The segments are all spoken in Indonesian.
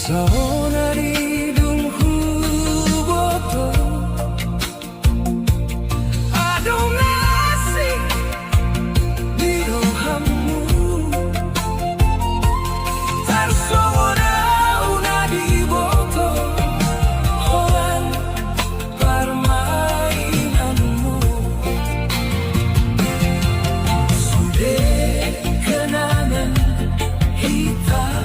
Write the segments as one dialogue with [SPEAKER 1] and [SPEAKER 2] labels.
[SPEAKER 1] pesona di hubunganku. Adonasi di rohamu tersohora una di boto olan permainanmu. Sudah kenangan hitam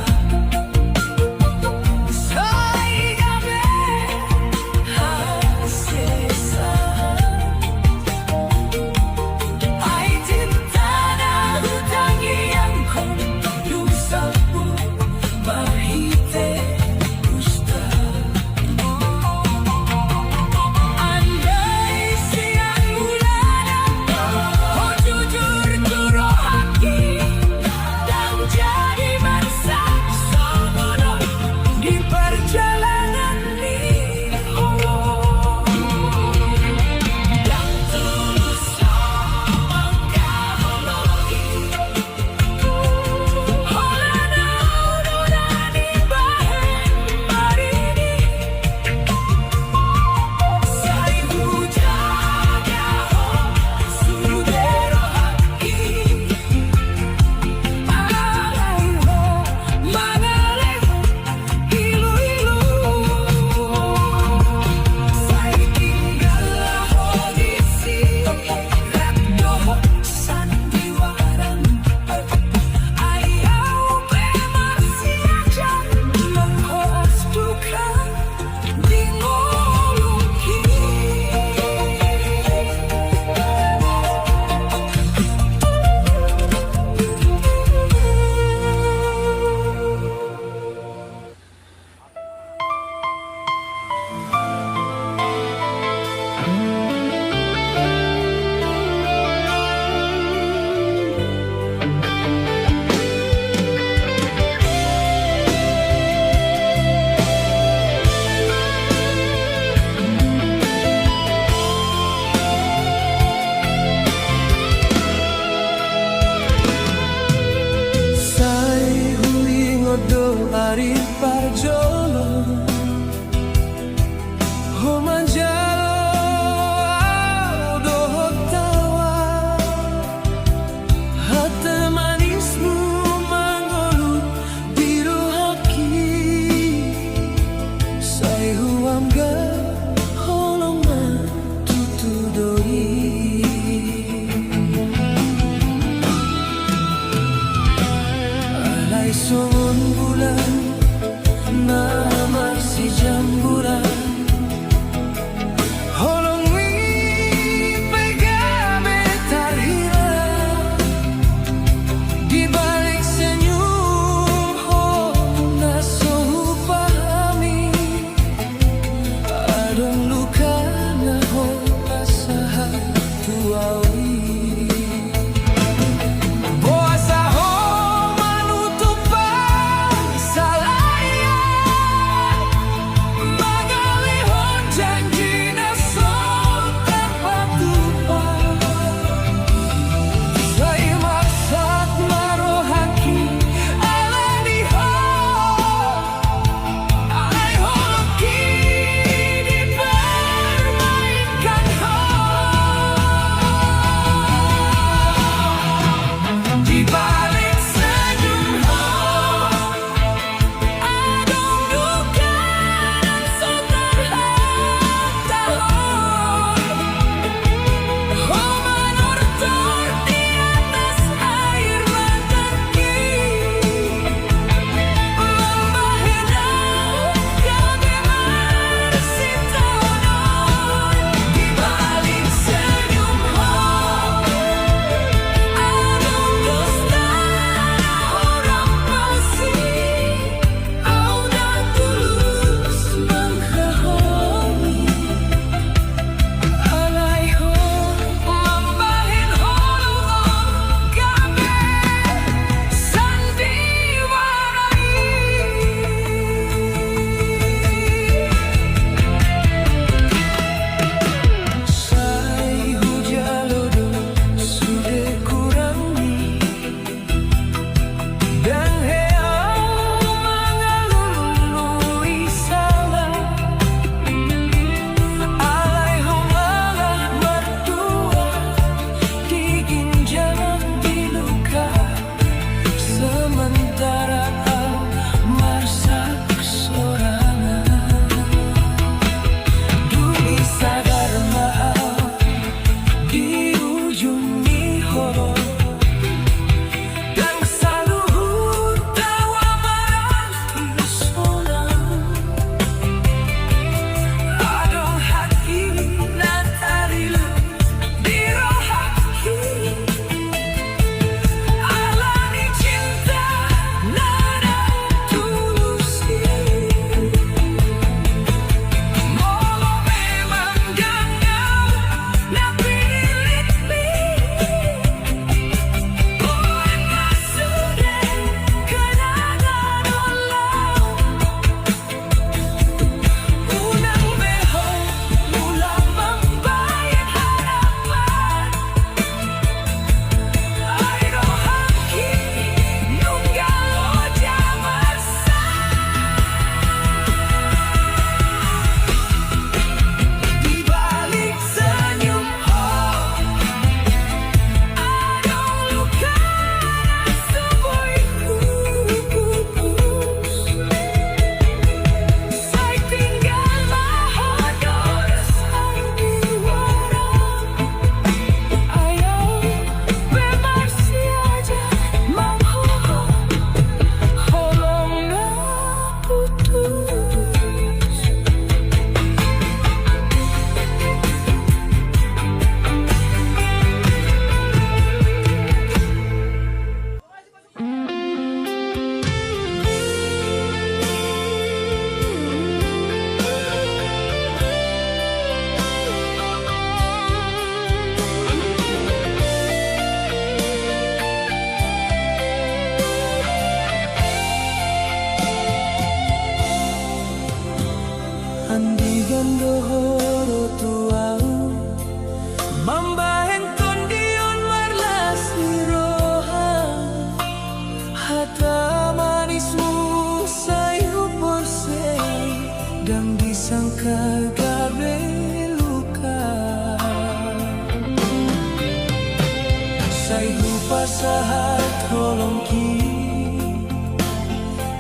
[SPEAKER 1] sahat holongki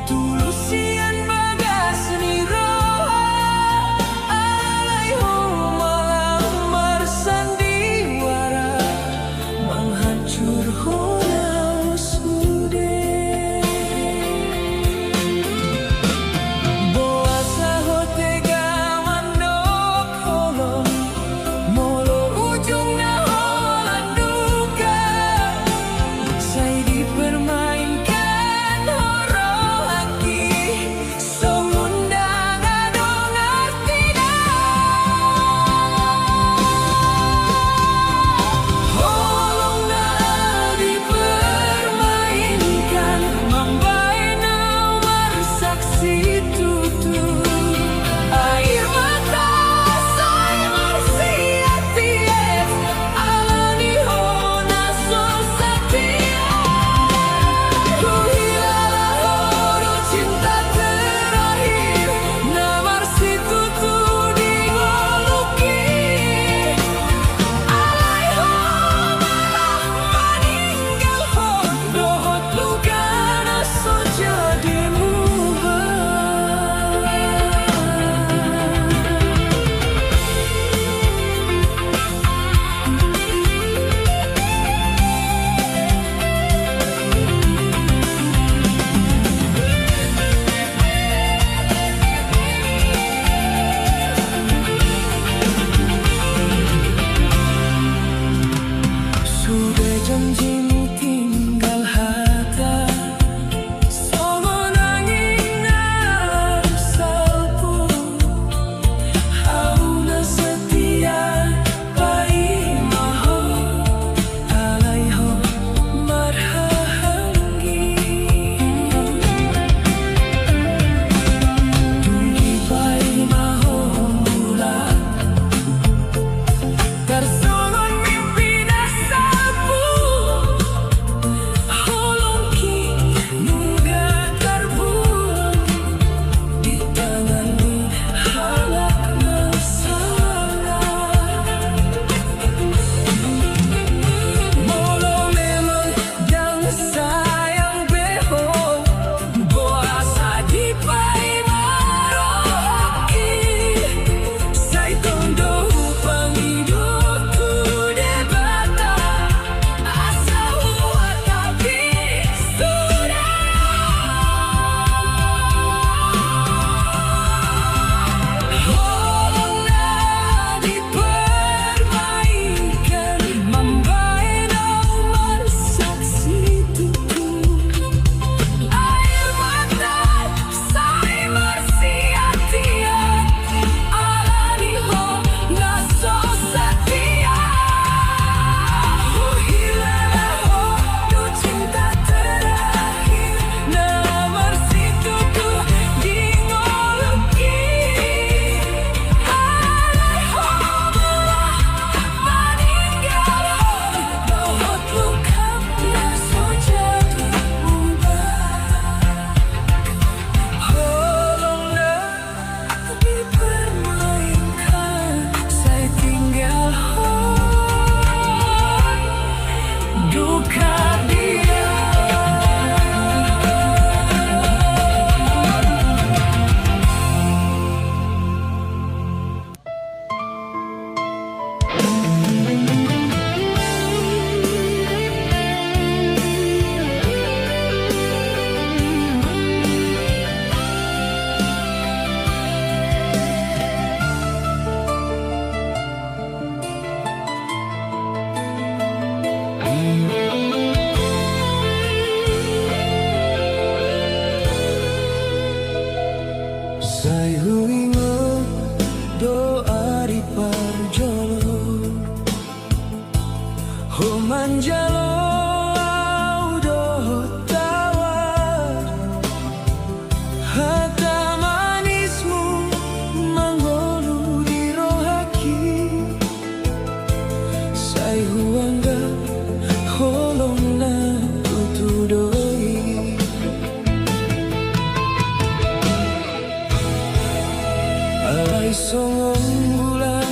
[SPEAKER 1] tulusian bagas niro alaiho malamar sandiwara menghancur honau sude boa saho tega mandok holong molo ujung naholan duka saya dipermainkan horo lagi songundang adong artina holong na dipermainkan mambai nawar saksi tutur air mata saya marsiaties alani hona sosatia ku hilang horo cinta terakhir namar si tutur di ngoluki alaiho malah meninggal ho dohot lugana so jadi mubah sudah janjimu tinggal hata songo nanging salpu hauna setia pai maho alaiho marhanggi tunggi pai maho bulan tersongon mimpi salpu holongki nungga terbuang di tanganmu halak masalah molo memang yang sayang behong boa sadi pai maroki sai tondo pangido tu debata asa huwa tapi sudah holong na dipermainkan mambai nomor saksi tutur air mata saya marsiatia alani ho naso satia ku hilang ho do cinta terakhir namar si tutur di ngoluki alaiho malah meninggal ho dohot lukanya so jadi mubah holong na dipermainkan saya tinggal ho duka dia saya huingo doa di parjolo ho manjalo dohot tawar hata manismu mangolu di rohaki saya huangga holong na tutudoi alai songong bulan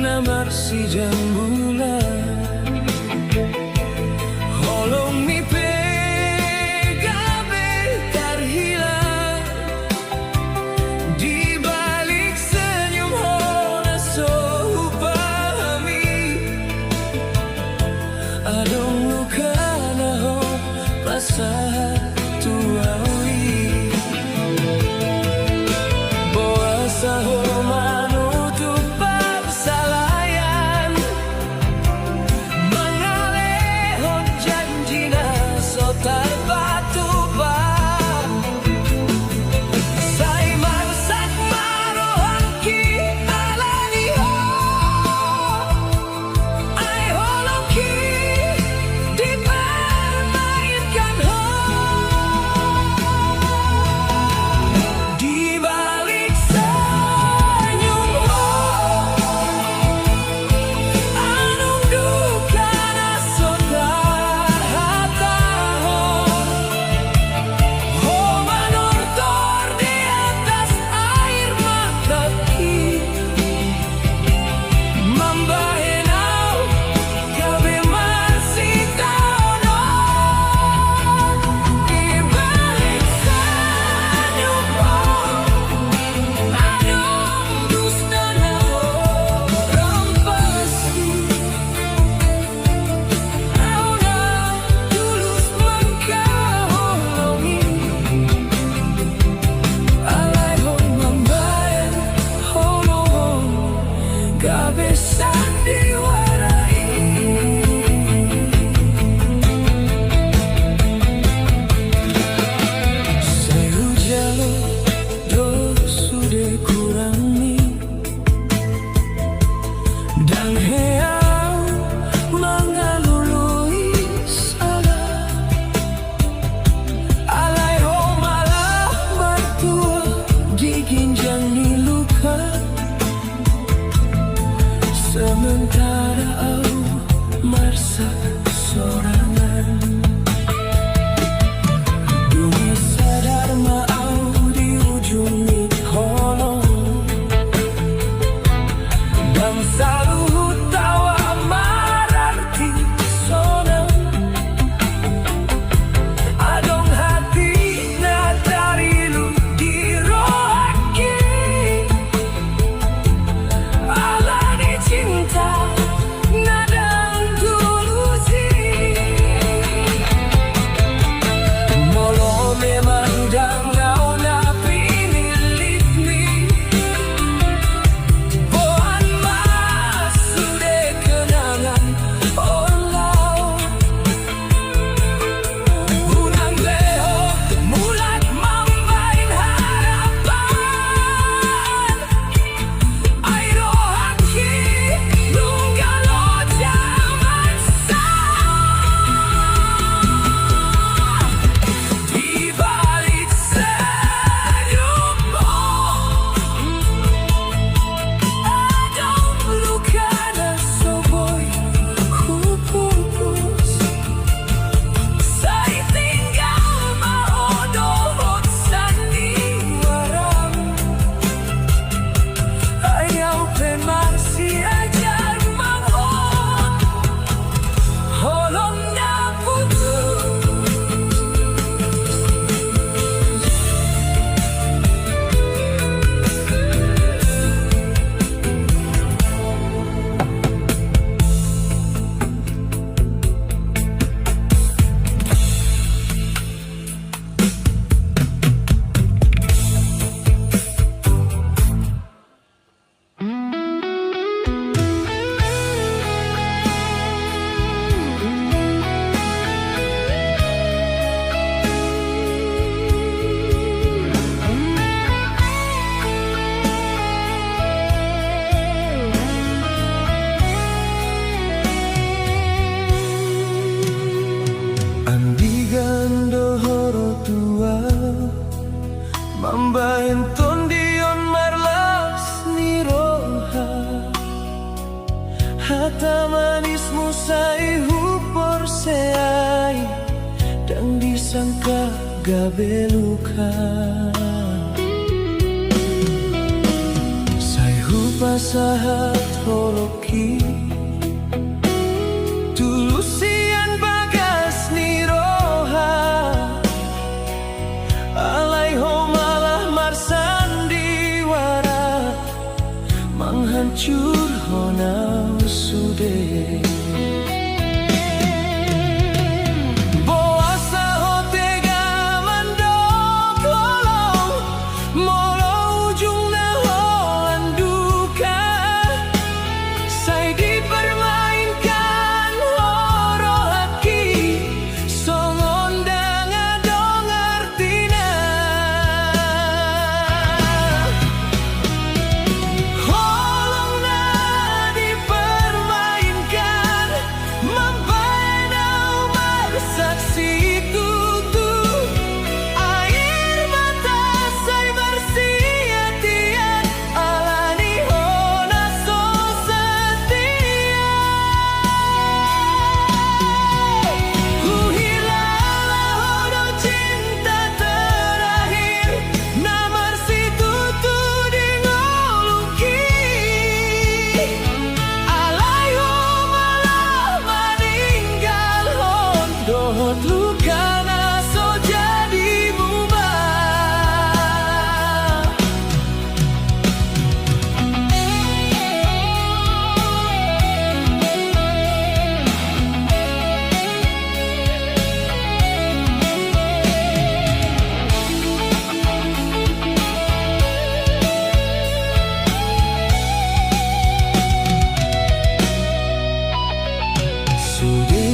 [SPEAKER 1] namar si jam bulan holong beluka. Saya pasahat holoki tulusian bagas niroha alaiho malah marsandiwara menghancur honau sude.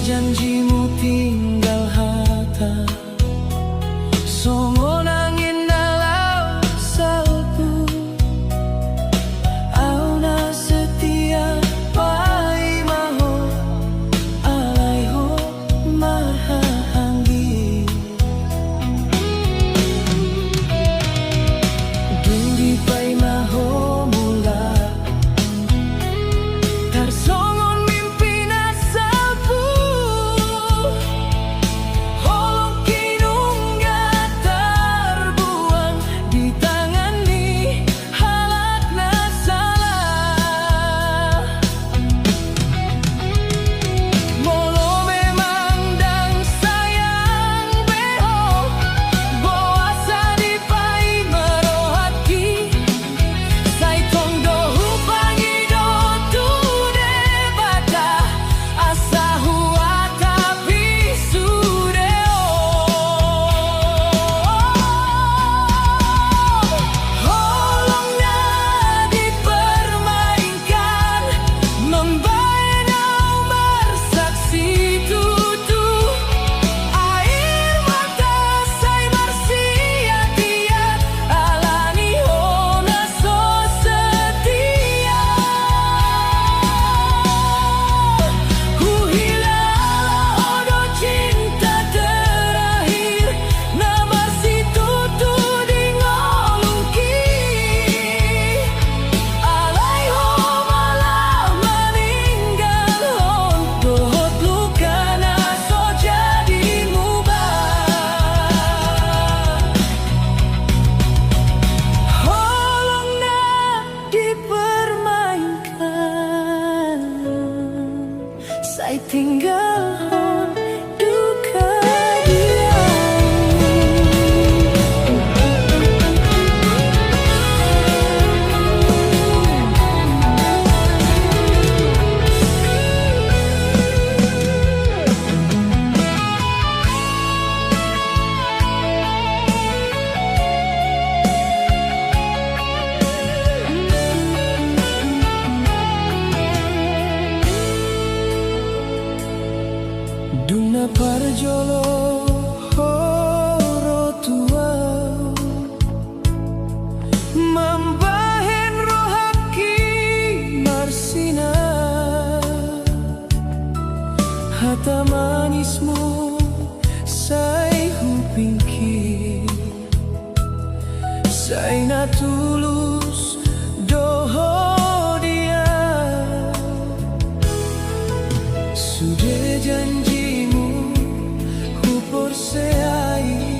[SPEAKER 1] Janjimu tinggal hata songo nangin dalam salpu auna setia pai maho alaiho maha anggi duri pai maho mula tarsongo saya tinggal hon duka dia. Duna parjolo horotua mambahen rohaki marsina hata manismu sai hupingki sai na tulus doho dia sudah janji seai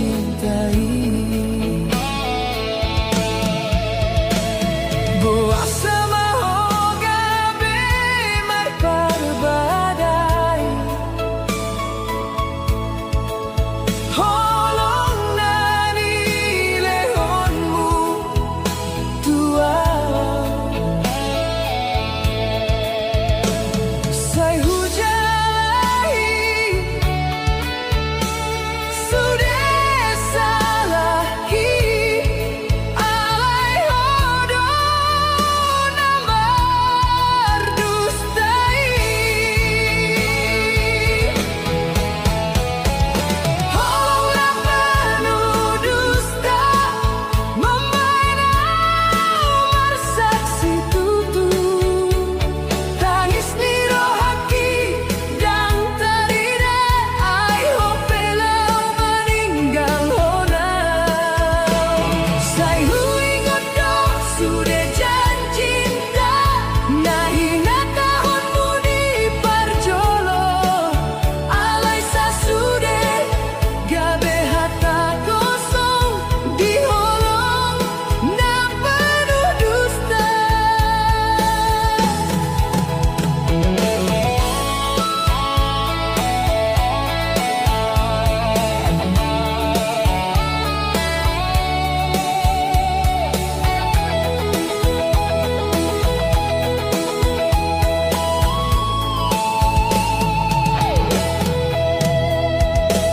[SPEAKER 1] cintai. Boa sama hoga bemar parbadai. Holong nani lehonmu tua. Sai hujalahi sudah salahi. Alai hodo nambar dustai. Holonglah penuh dusta, memain amar saksi tutup. Tangis niro haki dan teride, ai hopelau meninggal honau. Sai hui ngodok sudah jancinta, nahina tahunmu di parjolo. Alai sasude gabe hata kosong, di holong na penuh dusta.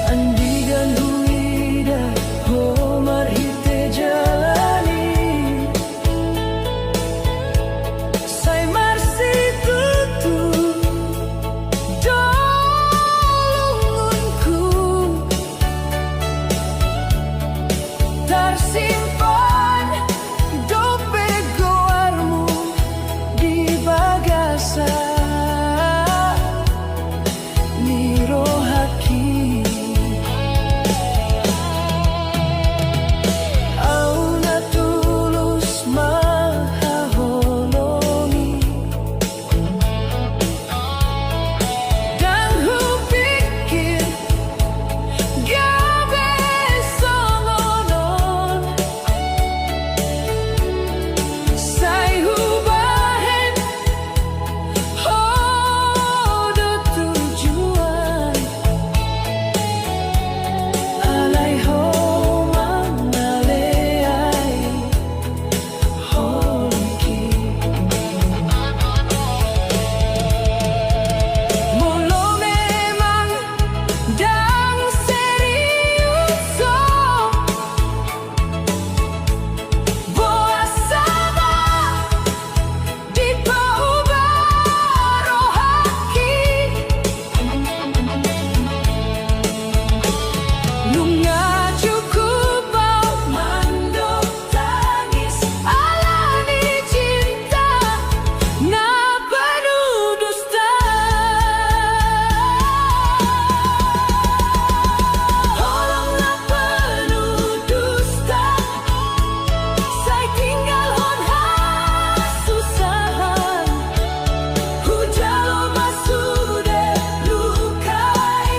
[SPEAKER 1] Andigan huida homar hite jalani. Sai marsi tutu dolungunku, tersimpan dope goarmu di bagasa. Niro haki auna tulus maha holongi. Dan hu pikir gabe songonon. Sai hu bahen hodo tujuan. Alai homan naleai holiki. Molo memang dang serius, boa sama di paubaro haki. Lunga cukup bau mandok tangis, alani cinta na penuh dusta. Holonglah penuh dusta, sai tinggal hon hasusahan. Hujalo masude lukai,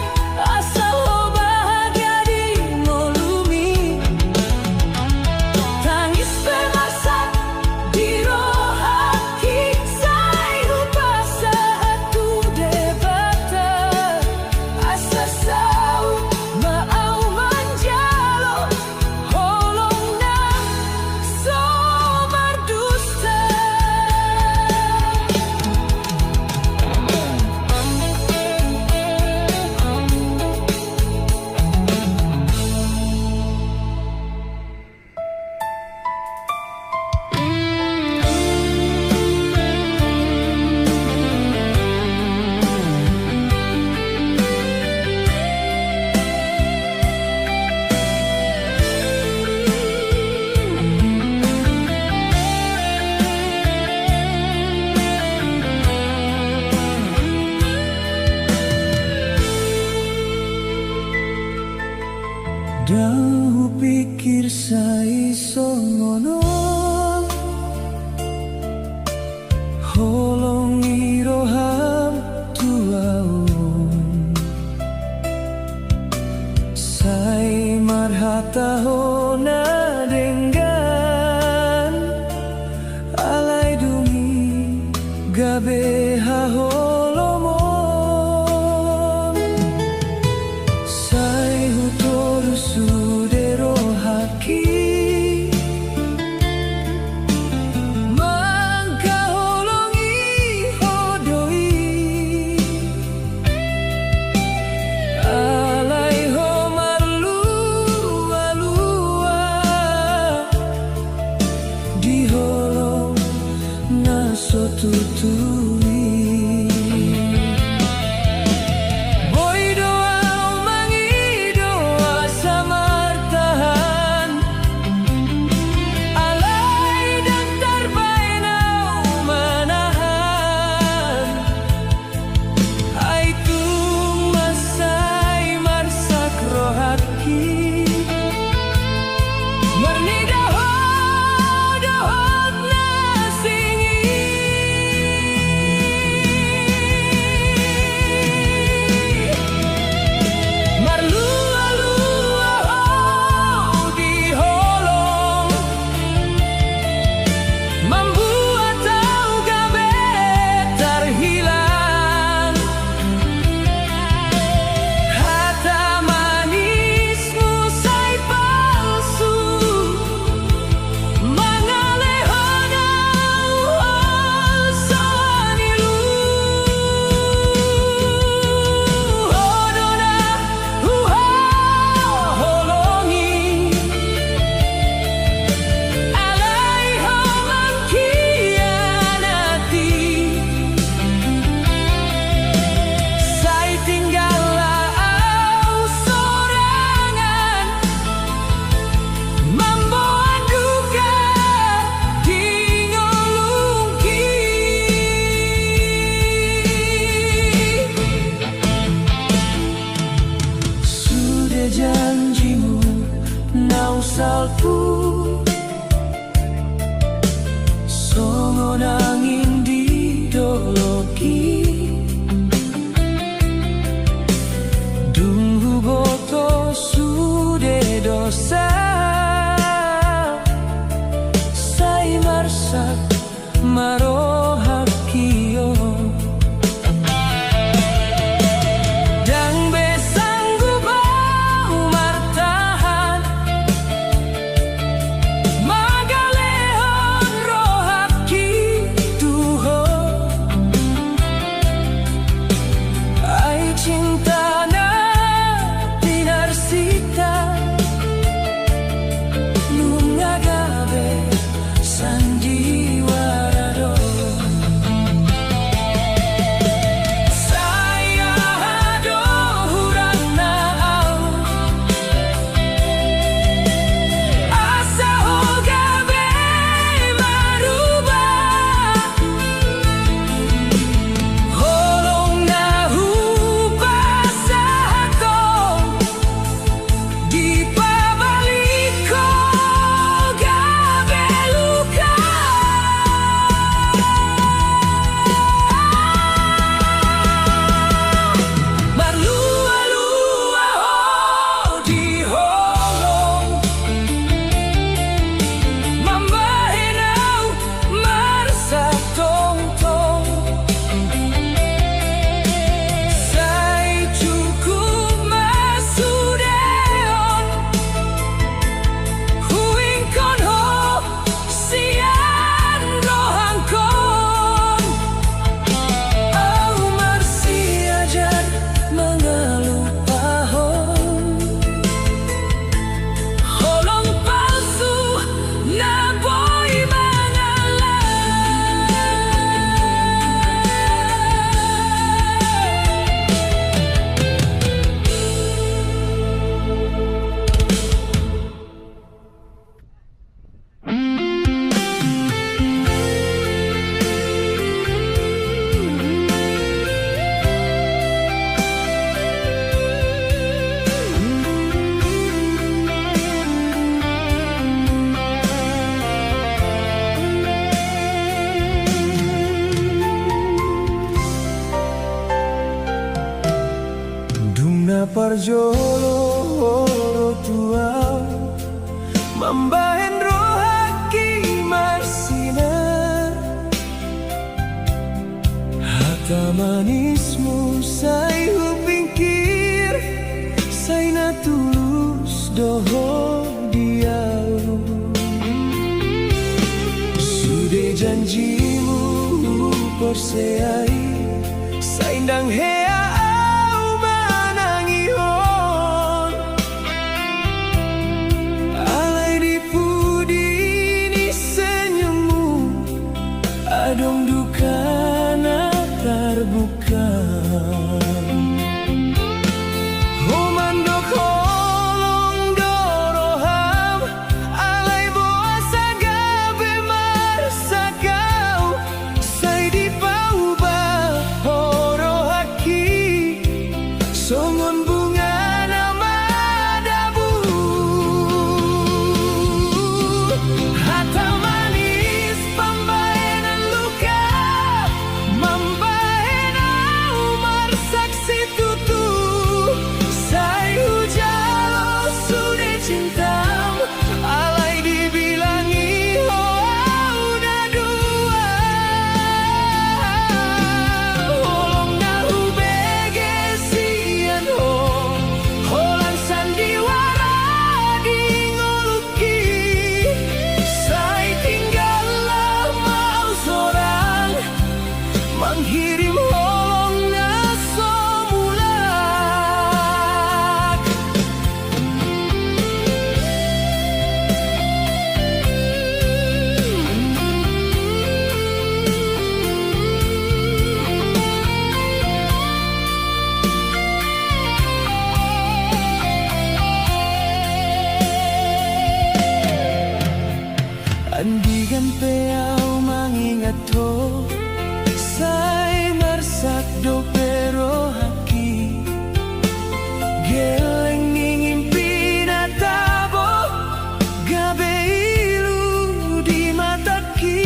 [SPEAKER 1] asal ho bahagia di molumi. Tangis bemasak di rohaki, sai upasa aku debata. Asa sau maau manjalo, holong na somar dusta. Dau pikir sai songono, holongi roham tuaun. Sai marha hatahona dengan alai dumi gabe haholomon sai hutoru sudero haki tutui boy doa umangi doa samartahan alai dan tarbainau manahan aitu masai marsak rohatki janjimu nausalku songon angin di doloki dunghu boto sude dosa sai marsak marohakio parjolo tua mambahen rohaki marsina. Hata manismu say hupingkir, say natulus doho diau. Sudah janjimu perseai, say ndang hea au manangihon. Alay di pudi ni senyummu, adong duka na terbuka. Homandok holong doroham, alay boasa gabe marsakau. Say di pauba horohaki, songon bunga nama dabu. Hata manis pambahenan luka, mambahen au marsaksi tutu. Say hujalo sudah cintam, alay dibilangi ho au na dua. Holong nahu bege sian ho, holan sandiwara di ngoluki. Say tinggallah mau sorang, menghirim holong na somulak. Andigan peau mangingat ho, say marsak do pero haki. Geleng ningimpi na tabo, gabe ilu di mataki.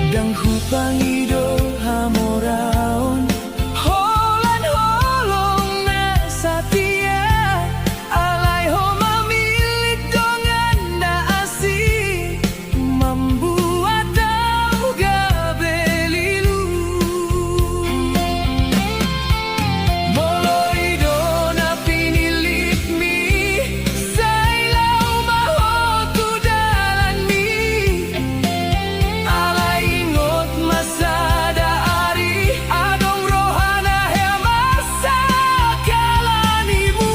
[SPEAKER 1] Dang hupangi do hamoraon, holan holong na satia. Alay ho mamilik dongan na asih, membuat au gabe lilu. Moloi do na pinilik mi, say lau maho tu dalan mi. Alay ingot masada ari, adong rohana he masa kalanimu.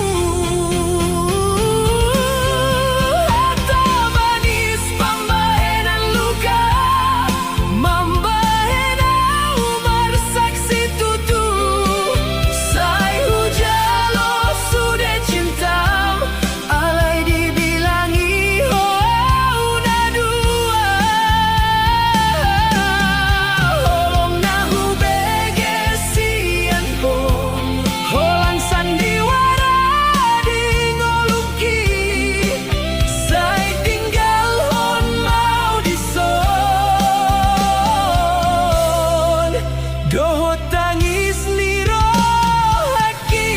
[SPEAKER 1] Hata manis pambahenan luka, mambahen au marsaksi tutu. Say hujalo sudah cintam, alay dibilangi ho au na dua. Holong nahu bege sian ho, holang sandiwara di ngoluki. Say tinggal hon mau dison, doho tangis ni rohaki.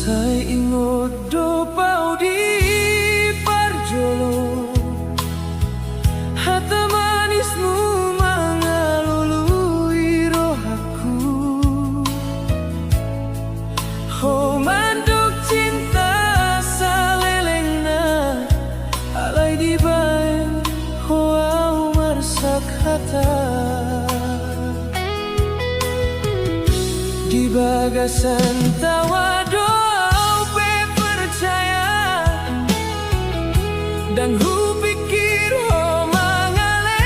[SPEAKER 1] Say ingot do pau di parjolo, hata manismu mangalului rohaku. Ho manduk cinta salelengna, alay di baen ho au marsak hata. Di bagasan tawa doa pe percaya. dan hupikir ho mangalayau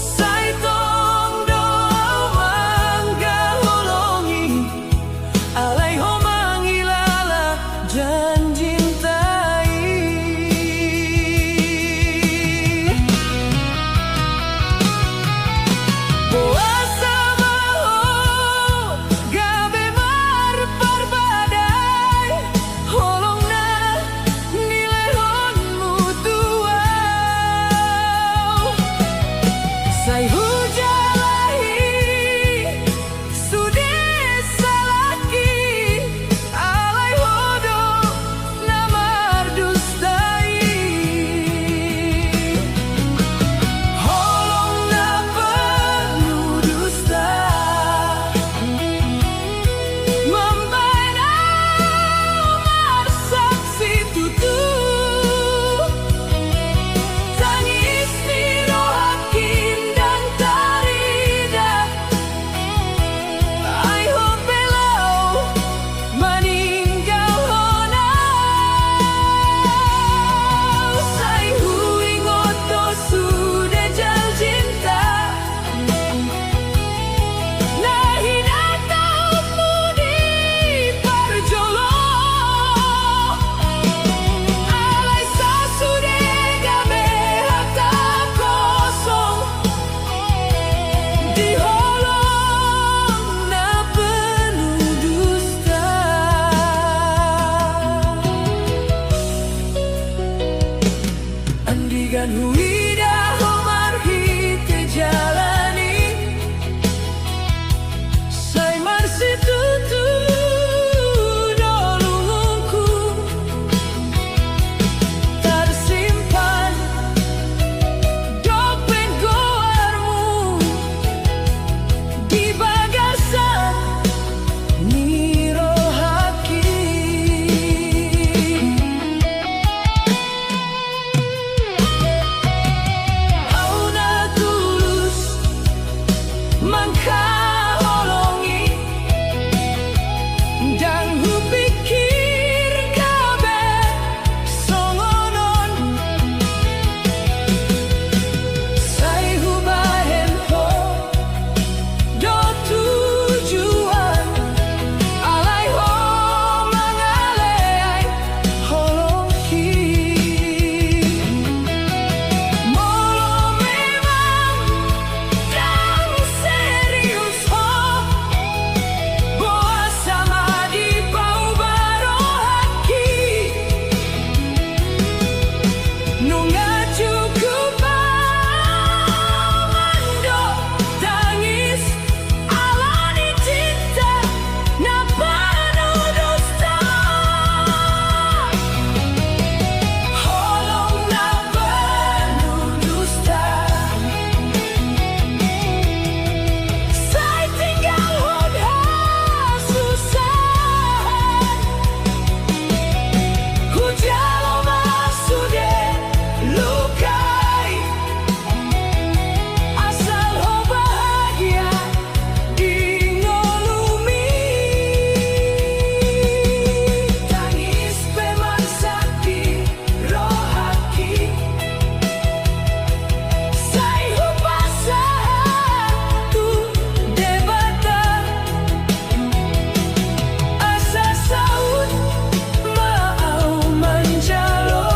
[SPEAKER 1] sai tong do mangga holongi alai ho mangilala janjintai puasa maho gabe mar parbadai holongna nilehonmu tuau sai hujalahi sude salaki alai hodo namar dustai holongna penuh dusta membaina mar saksi tutup tangis niro hakim dan taridah ai ho belau maninggal honau sai huingoto sudah janjinta nahi datangmu di parjolo alai sasude gabe hata kosong di holong na penuh dusta andigan huida homarhi tejalani sai marsi tutu dolungku tersimpan dopen goarmu di bagasan niro hakim auna tulus mangka holongi dan hupikir kabe songonon sai hubahen ho do tujuan alai ho mangalay holongki molo memang dan serius ho boa sama di pau barohaki nunga cukup mando tangis alani cinta na penuh dusta holong na penuh dusta sai tinggal hodha susah hujalo masude lukai asal ho bahagia di ngolumi tangis pemansaki rohaki sai hupasa tu debata asa saud mau manjalo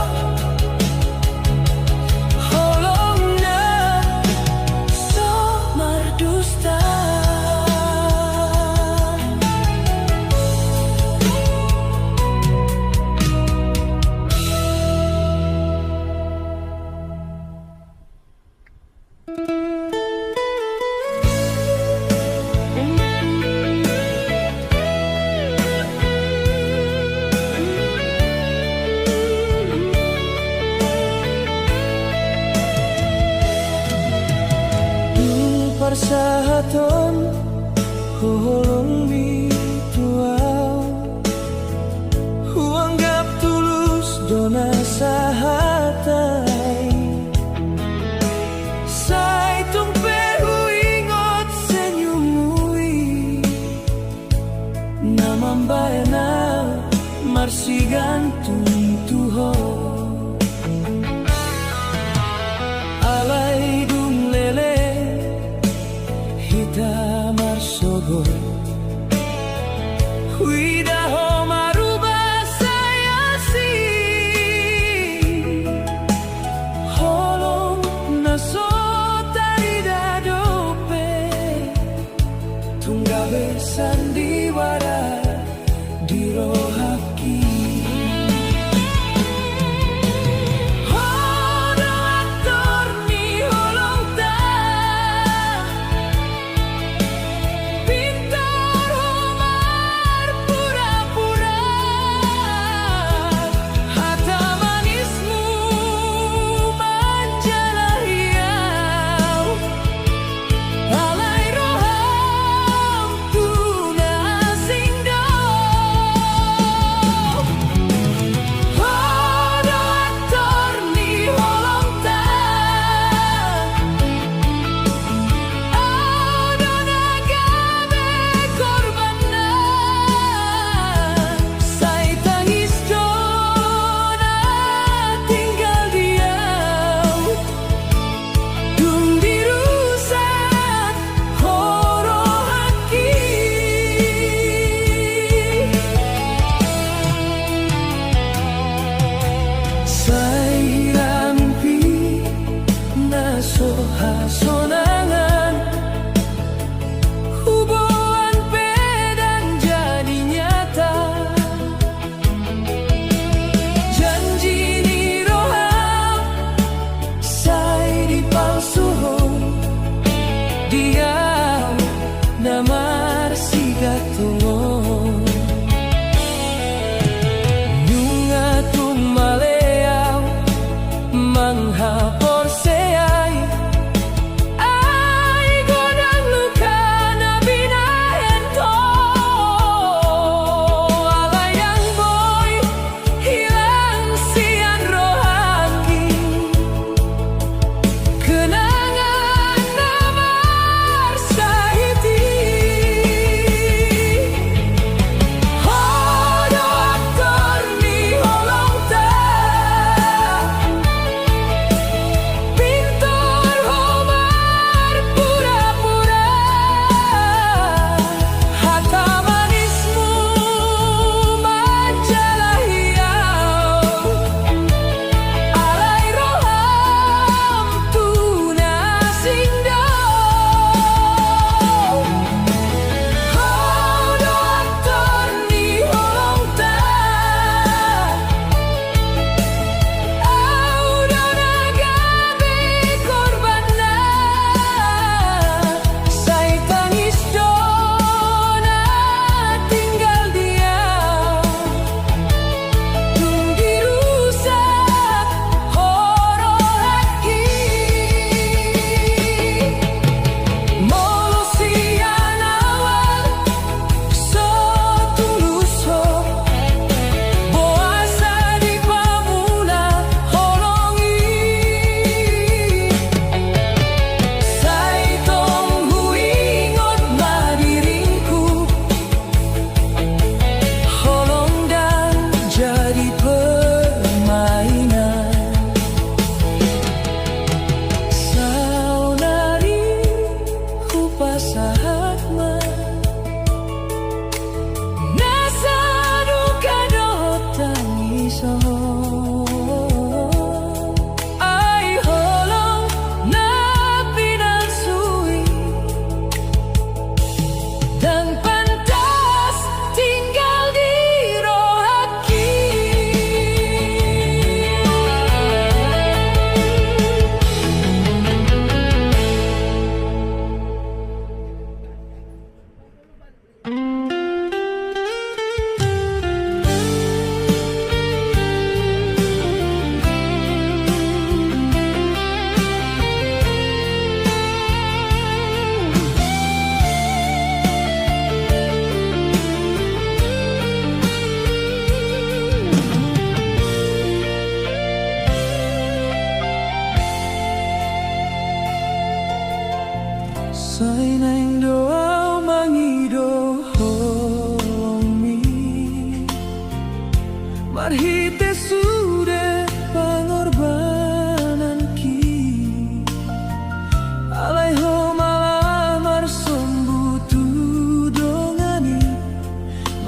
[SPEAKER 1] holongna somar dusta persahaton holong mi tuau huanggap tulus dona sahatai sai tumpe huingot senyumui namambayana marsigantung tuho alay dung lele hita marsogo huida ho maruba saya si holong naso tarida dope tunggabe sandiwara dirohaki hodo aktor ni holong ta pintar homar pura-pura hata manismu manjalah hiau alay roham tuna asing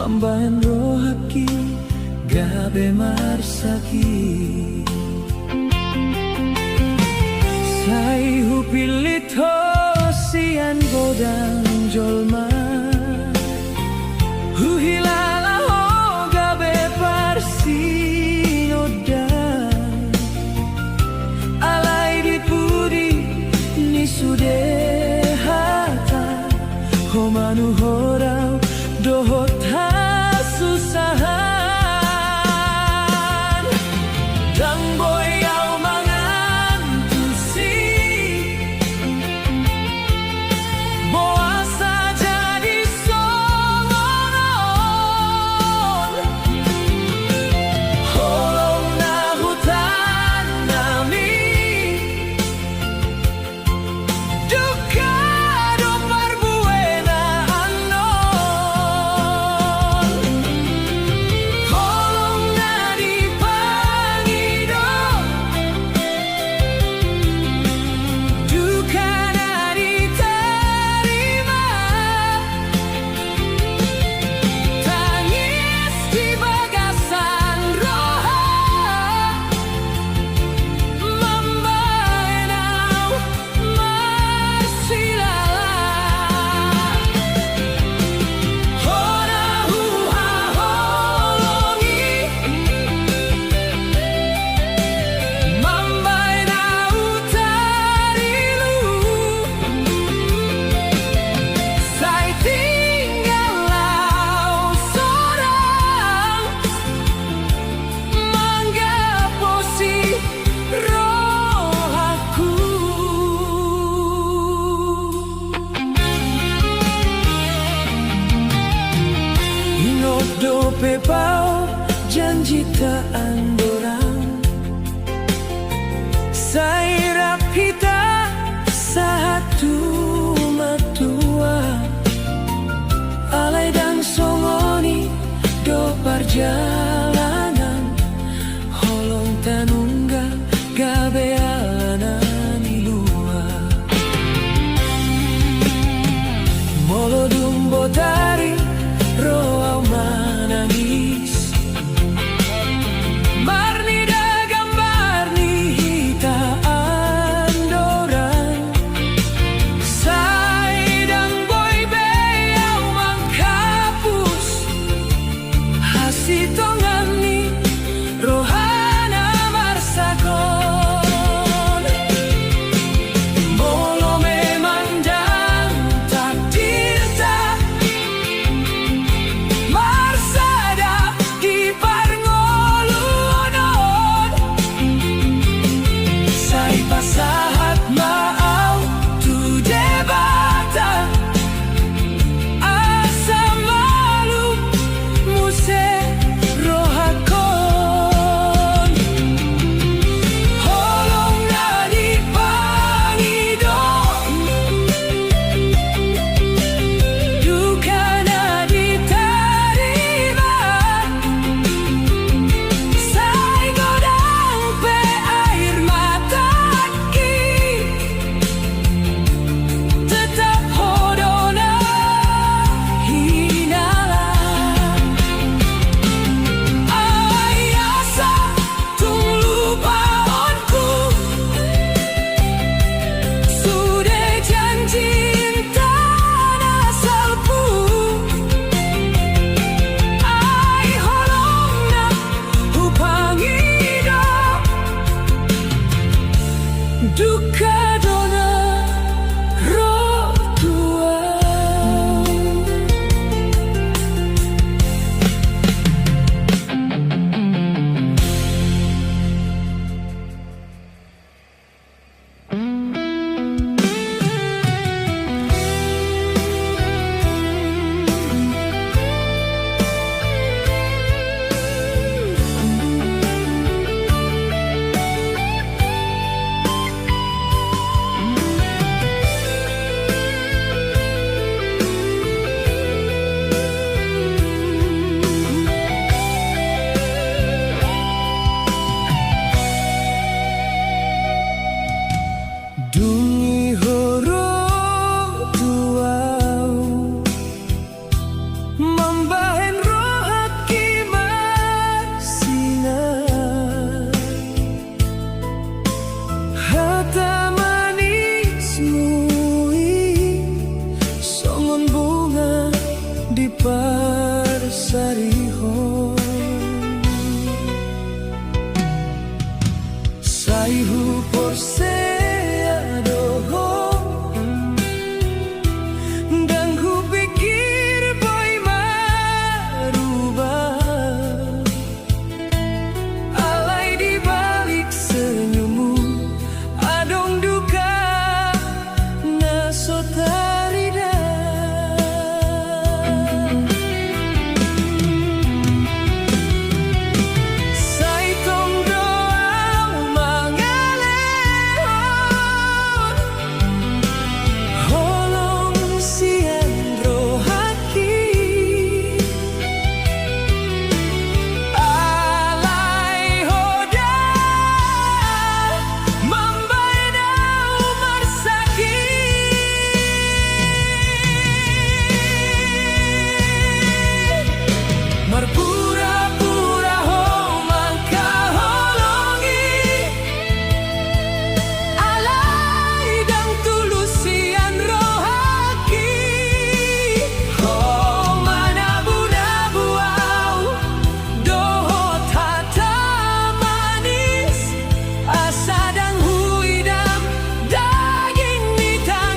[SPEAKER 1] mambayan rohaki gabe marsaki sai hupilito sian godang jolma huhilala ho gabe parsinoda alai dipudi ni sudehata homanu horau dohot susahan dang boyau mangan tusi boasa jadi songonon holong na hutan nami duka do parbuena anon holong na di pangido duka na diterima tangis di bagasan roha mambaenau marsilala hona huha holongi mambaenau tarilu sai tinggalau sorang manggaposi rohaku inodo pepao janji tak andorang sairap kita satu matua alai dan songoni do perjalanan holong tanunggal gabe alanan ilua molo dumbo tari roau manangis marni dagambar ni hita andoran sai dang boy beyau mangkapus hasitongani rohana marsakon molo memandang takdir tak marsada di parngolunon sai pasahat maau tu debata asa malu muse sarihon saihu por seadohon dan ku pikir boy marubah alai di balik senyummu adong duka nasotarida saitong doa mangalehon holong siandro haki alai hoda membaida umar sakit marpura-pura ho mangkaholongi alai dang tulusian rohaki ho manabu-nabu au dohot hata manis asa dang huidam daging ditangis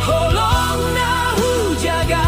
[SPEAKER 1] holong nahu jaga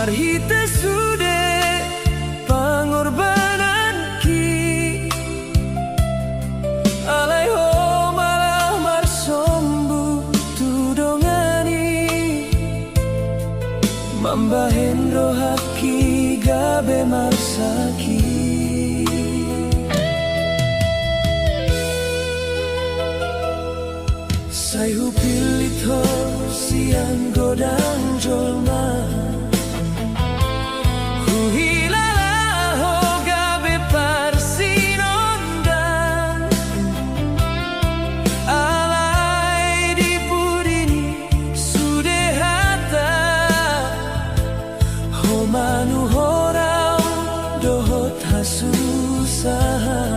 [SPEAKER 1] marhita sude pengorbanan ki alai ho malah marsombu tudongani mambahendro haki gabe marsaki Sayhu pilit ho siang godang jolma Huhilala ho gabe parsinondan Alai di pudini sudehata Ho manu horau dohot hasusahan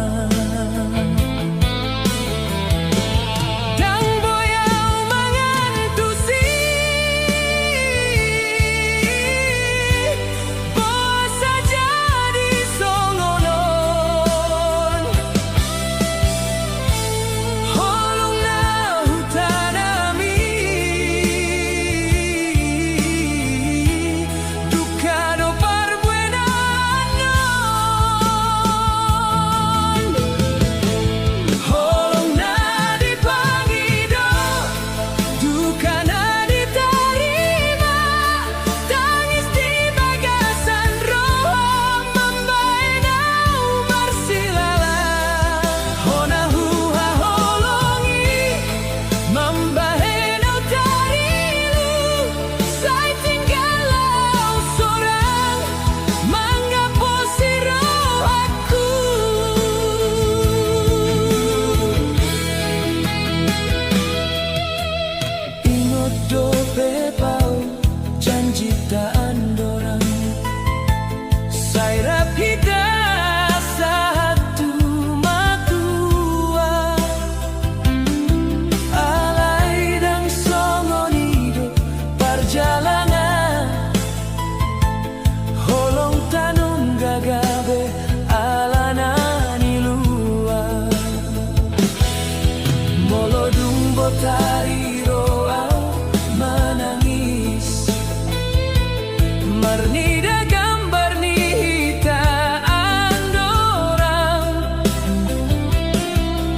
[SPEAKER 1] Marnida gambar nihita andorang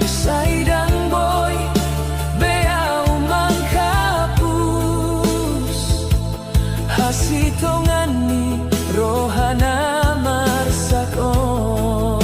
[SPEAKER 1] Saidang boy beau mangkapus Hasitongani rohana marsakon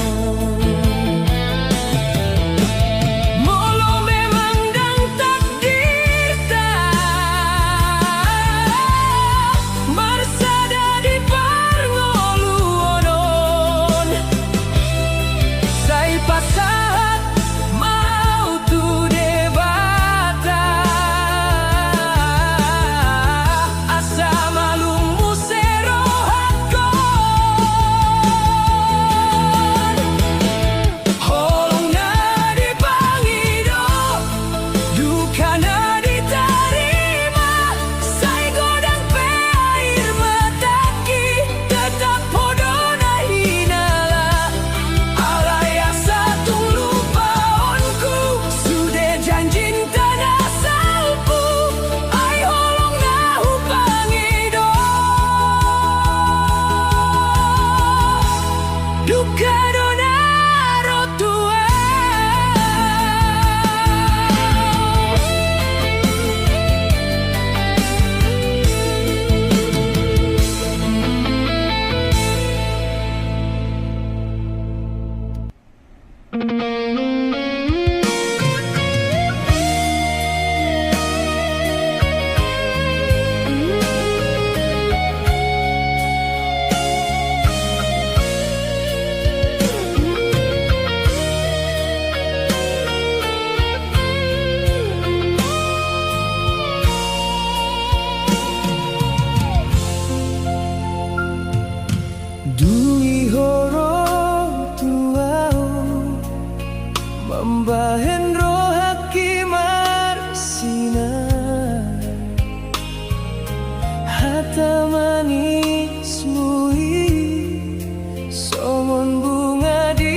[SPEAKER 1] Mambahendro haki marsina Hata manis mui Somon bunga di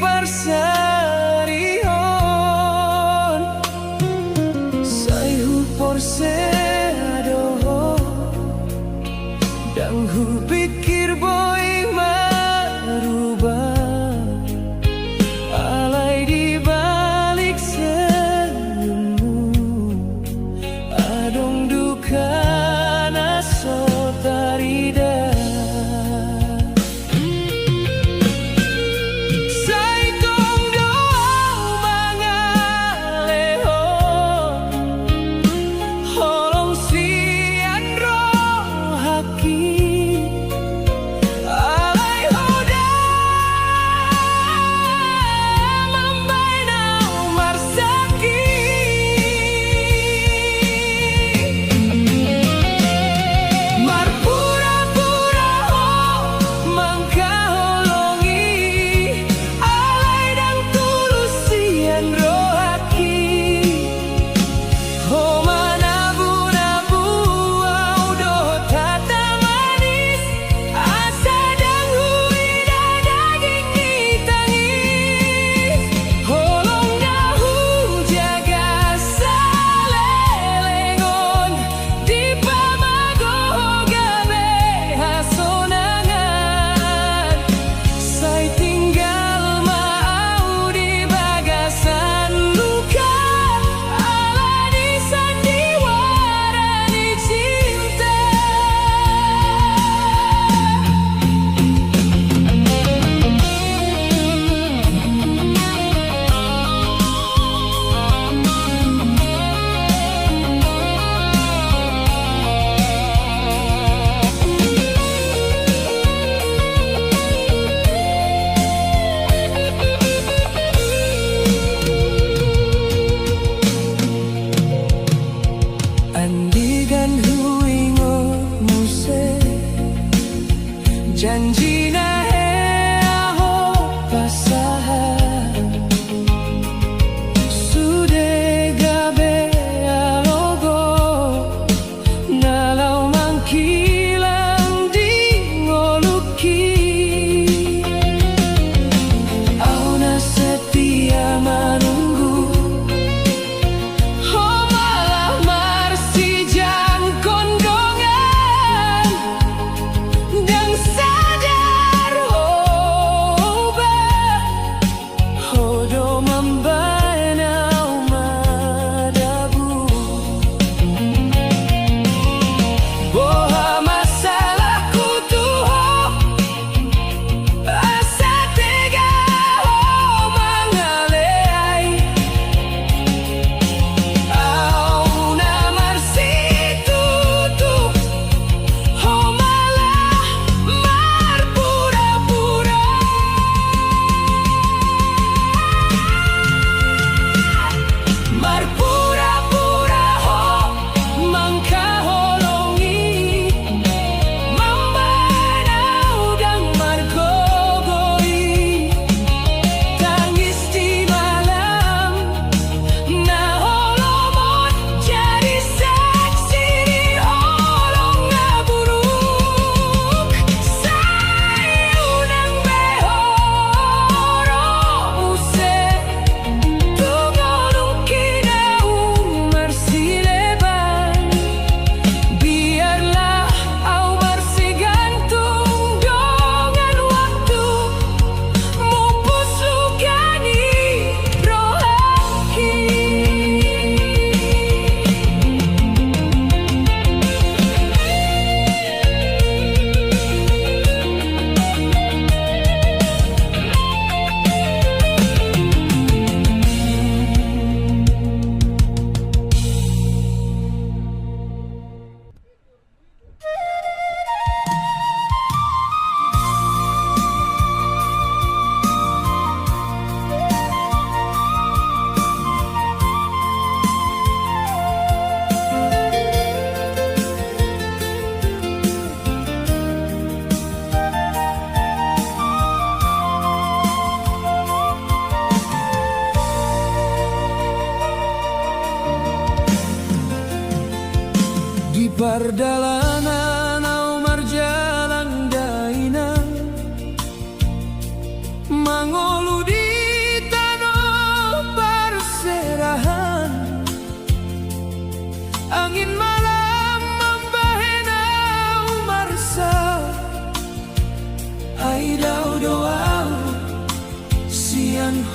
[SPEAKER 1] parsarion Sayhu porse adoh Danghu pikir boy merubah, alay di balik senyummu, adong duka naso tarida. Janji na aho pasahan sude gabe alogo nalau mangkilang di ngoluki au na setia menunggu oh malah marsi jang kondongan dan sadar oh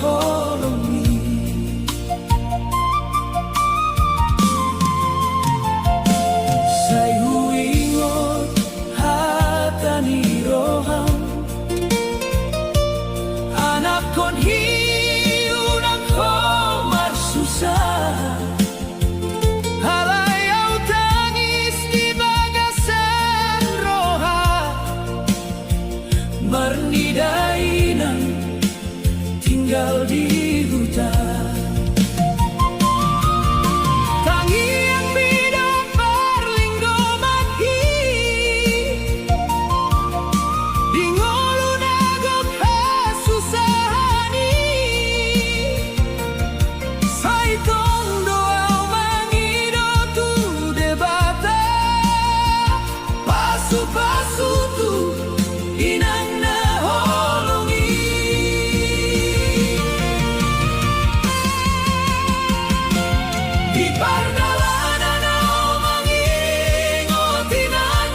[SPEAKER 1] holongi. Say huingot hatani roham anak kon hiu nang komar susah. Halayau tangis di bagasan roha Marnidai nang tinggal di hutan. Tangi yang bidang parlinggo mati Dingolu nagok hasusahani. Saitong doau mangido tu debata Pasu-pasu tu inang na holongi. Di pardalanan nao mangingotinan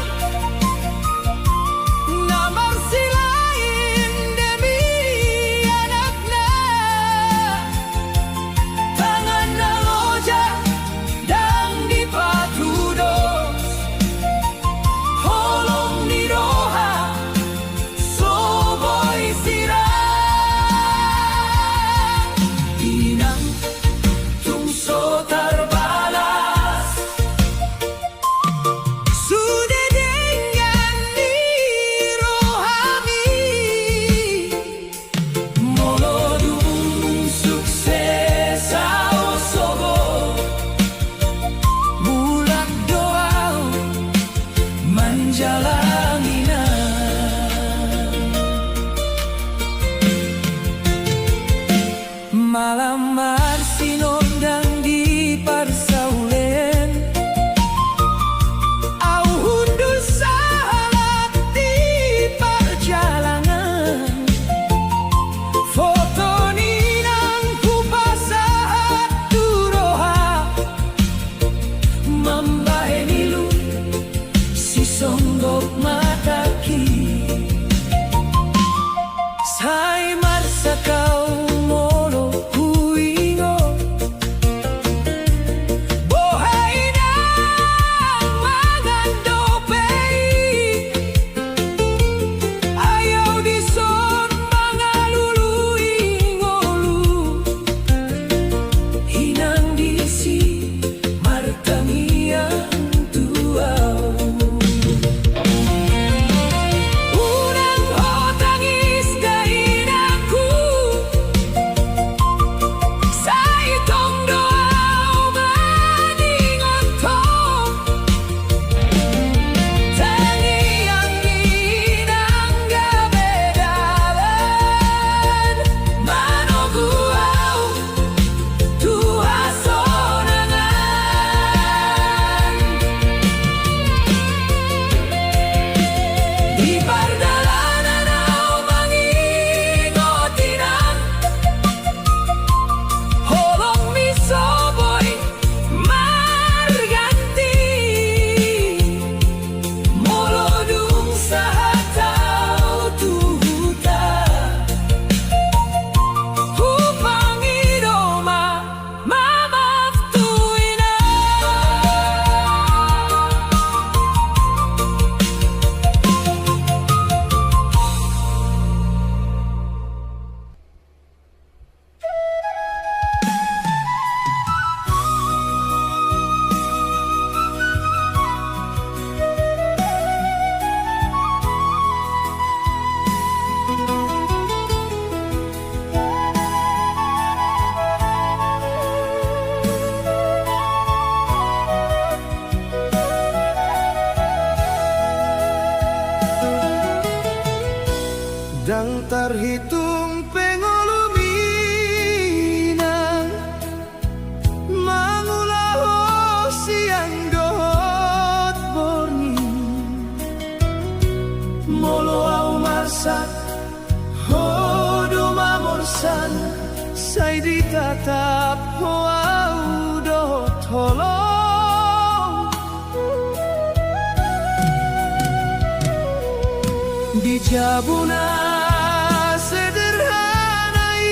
[SPEAKER 1] na marsilain demi anakna. Tangan na loja dang dipatudos holong ni roha soboy sirang. Inang tungso tarbalas sudah dengan ni rohami. Molodung sukses ao sobo bulan doa manjalangina. Malam marsinondang di parsaulen au hundu salat di perjalanan. Foto ninang kupasahat turoha mambahe nilu si songgok mataki. Say marsakaw molo huingo bohay nang magandopei. Ayaw dison mga luluingolu inang disi martangiang tuaw. Unang hotangis dahin aku sa itong doaw maningotong. Tangi ang inang gabedalan manoguaw tuasonangan. Di pardalanan nao mangingotinan holong misoboy marganti. Molodung sa hataw tuhuta upang idoma mamaftuina.
[SPEAKER 2] Dang terhitung pengoluminan mangulaho siang dohot borni. Molo au masak hodo mamorsan say ditatap ho au dohot holong. Di jabuna sederhanai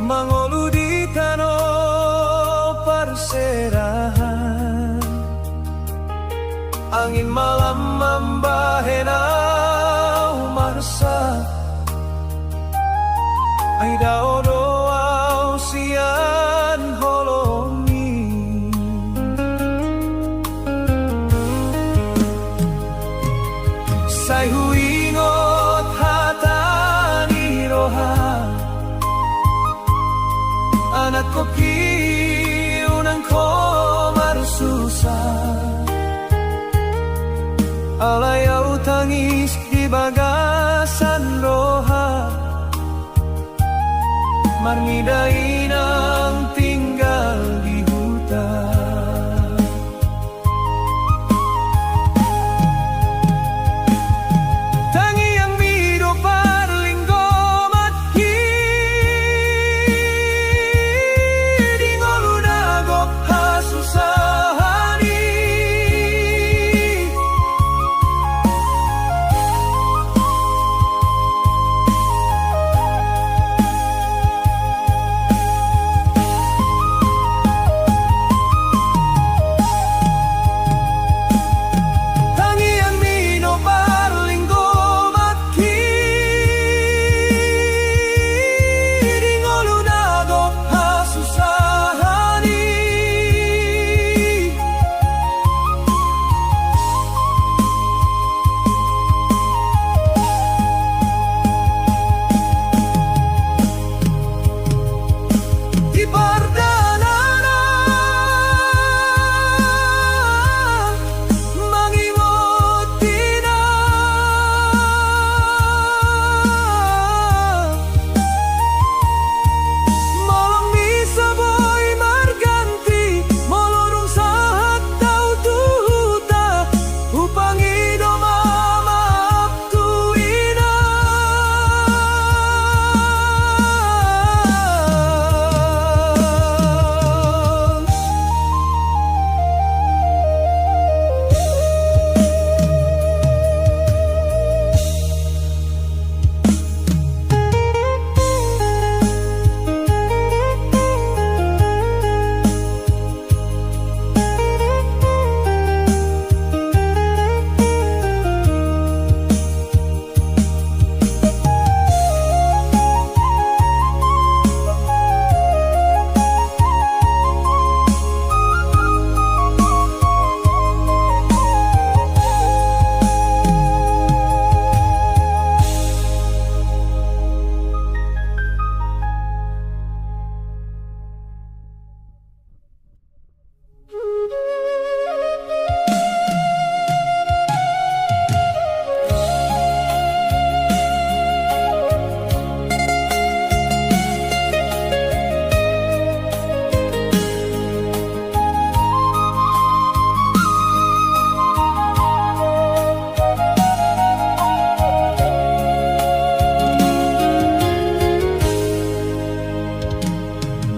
[SPEAKER 2] mangolu di tanah perserahan. Angin malam membahenau marsa, ai dao doau sian holongi. Sai huingot hatani roha, anak kopi unang ko marsusah. Alayau tangis di bagasan roha, marmidai nang tinggal di hutan. Tangi yang mido parlinggo mati, di ngolu dago hasusahani.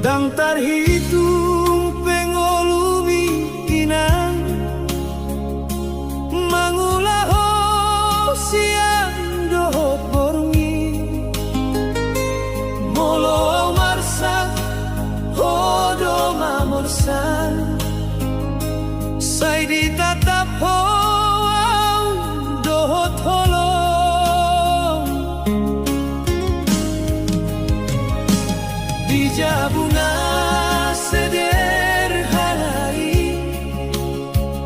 [SPEAKER 2] Dang tarhitung pengolumi inang, mangulaho siang dohot borngi. Molo marsa hodo mamorsan, sai ditatap hoau dohot holong. Bunga sederhanai,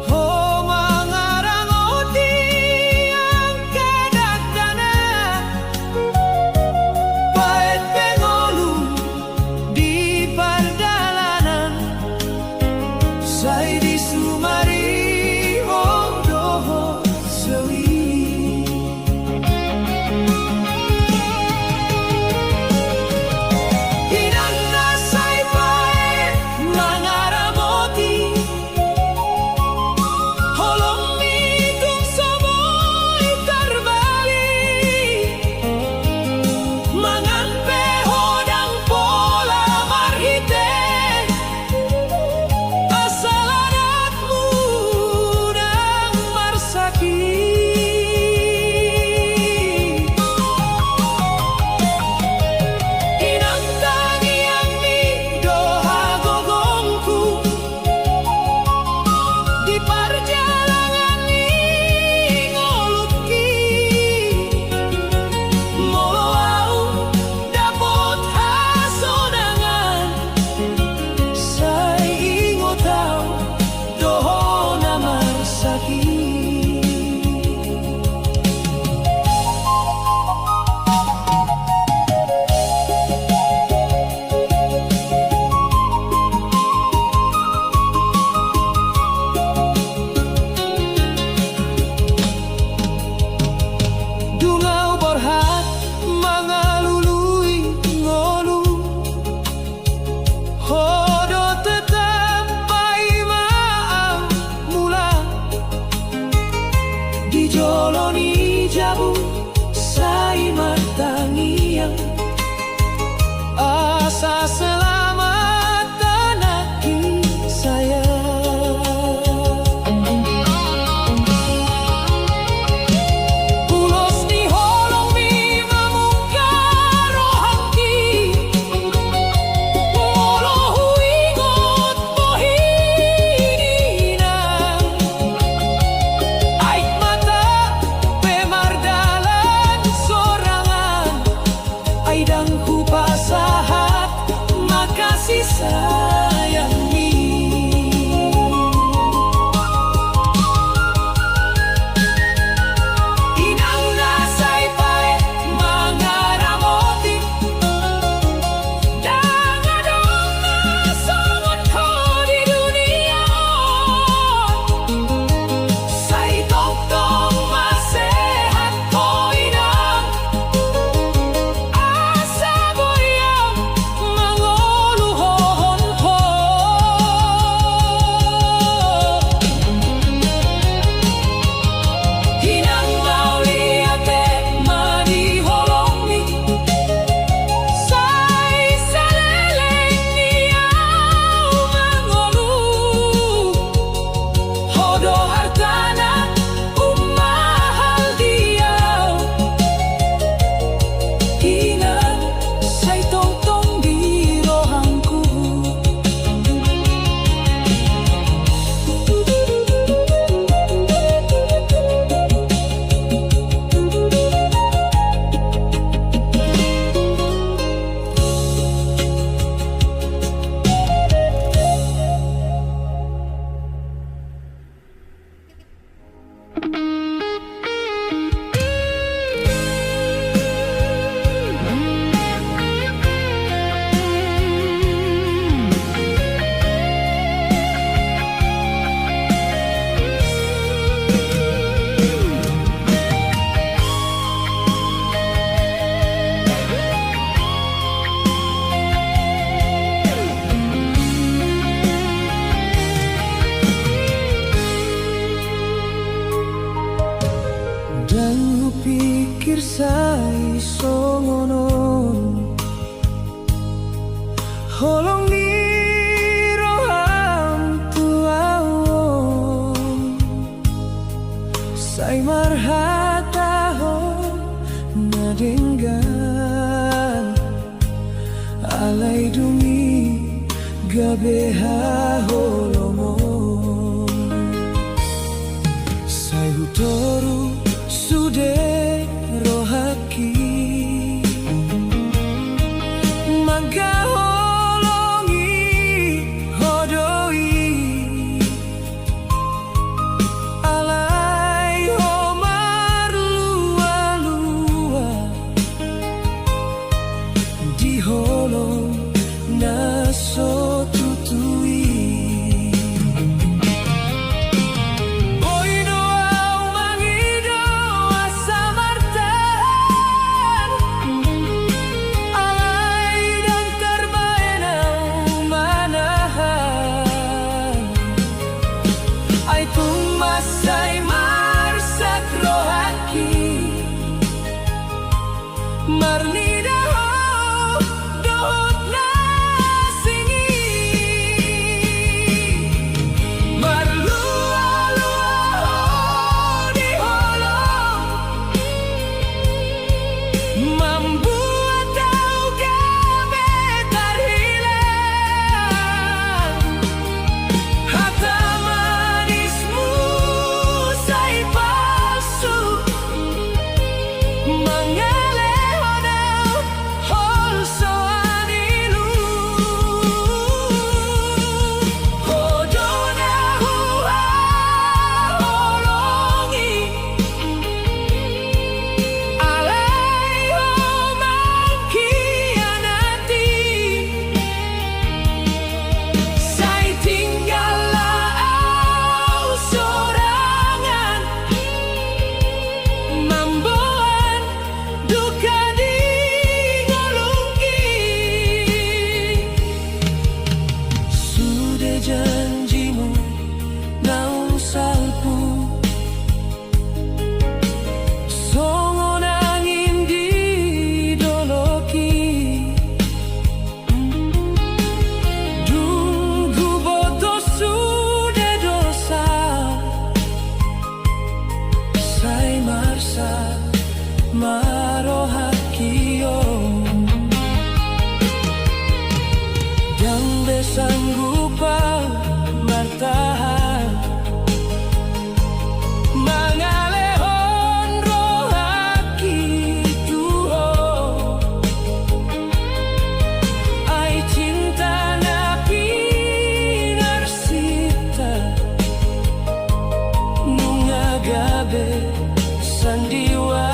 [SPEAKER 2] oh mangarang oti yang kedatana, paet pengolu di pardalanan, sai di sumari oh doho sewi. Sai alai dumi gabeha holomo sai hutoru sude rohaki mangga holongi hodoi alai homar lua-lua di holong naso tutui Oido au mangido asa martan alai dan terbaena manahan ai tung masai marsak rohaki marnida janjimu nau salpu songon angin di doloki dunggu boto sude dosa sai marsa marohakio dan besanggupa martahan mangalehon rohaki tuho ai cinta napi narsita nungagabe sandiwarado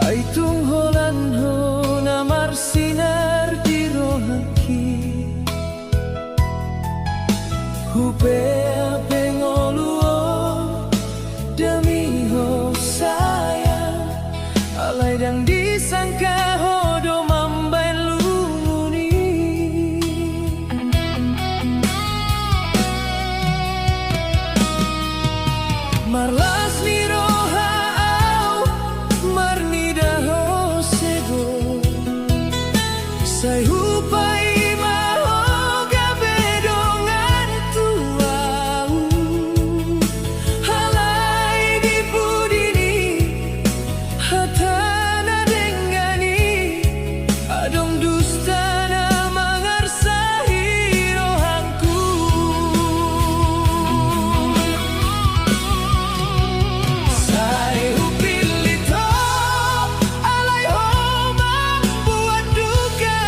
[SPEAKER 2] Aitung holan ho namar sinar di roh
[SPEAKER 1] Sai hupai maho gabe dongan tuau halai di budini hatana dengani adong dustana mangarsahi rohanku sai hupilito alai ho membuat duka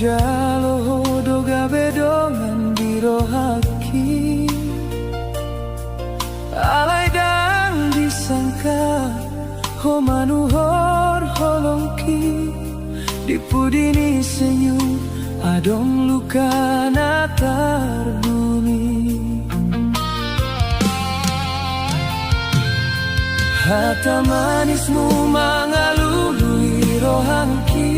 [SPEAKER 1] jalo do gabe dongan dirohaki alai dan disangka ho manuhor holongki dipudini senyum adong luka natar bumi hata manismu mangalului rohangki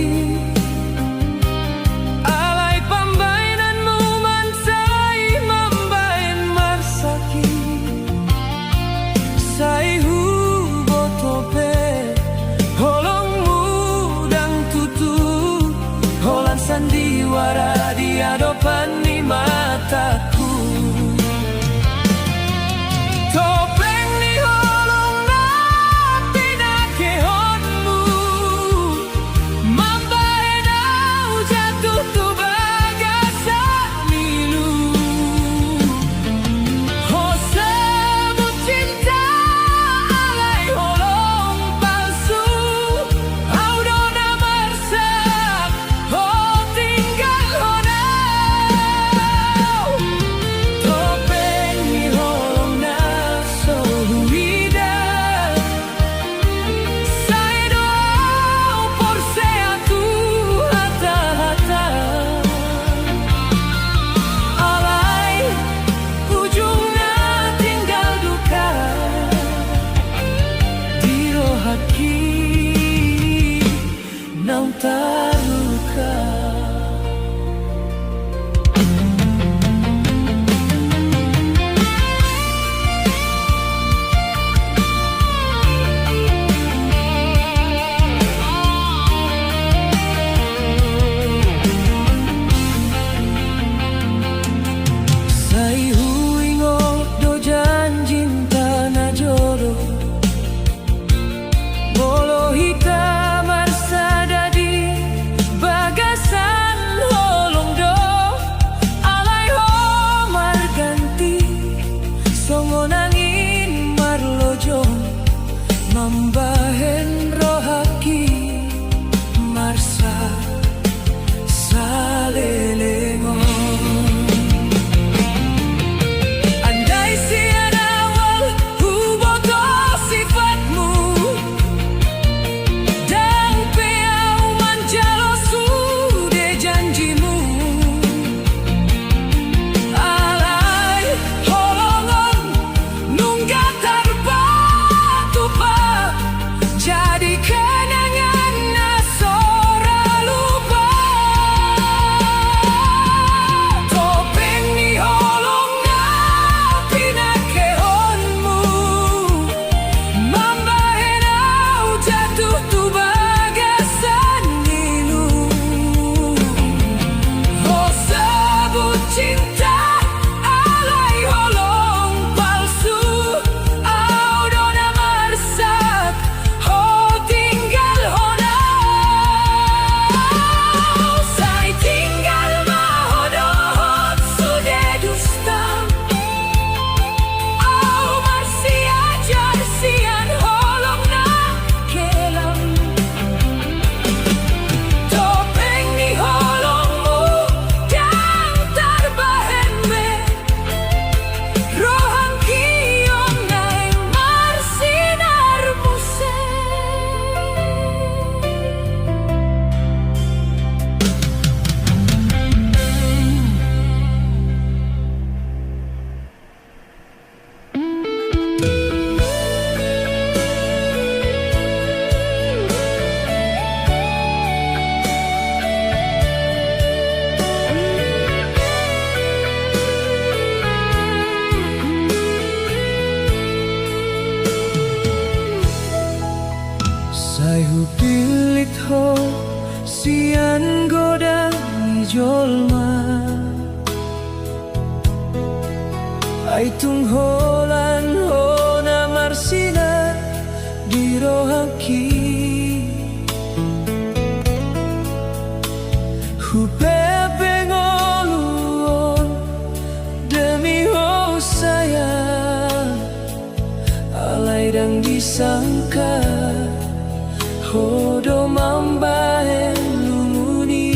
[SPEAKER 1] alai pambainanmu mansai mambain marsaki sai hu botope holongmu dang tutu holan sandiwara di hadapan ni mataku topeng ni holong na pinakehonmu mambain au jatuh tu bagasan milu ho sebut cinta alai holong palsu au dona marsak ho tinggal honau topeng ni holong na so huida saya doa por seatu hata-hata alai ujungnya tinggal duka dirohaki nang terluka sai huingo do janjin tanah jodoh bolo hitam marsada di bagasan holong do alai ho marganti songo nangin marlojong mambahen rohaki marsa salelengo andai sian awal huboto sifatmu dan peau manjalo sude janjimu alai holongon nunggah terbatupa jadi kenangan nasora lupa topeng ni holong na pinakehonmu mambahen au jatuh tu bagasan nilu ho sebut cinta alai holong palsu au dona marsak ho tinggal honau sai tinggal mahodohot sude dusta au marsi ajar sian holong na kelam topeng ni holongmu dan terbahen me rohang kiong nai marsinar muse sai hu pilit ho sian godang jolma ai tung holan hona marsina dirohaki hu pepe ngoluon demi ho sayang alai dang disangka hodo mambahen lumuni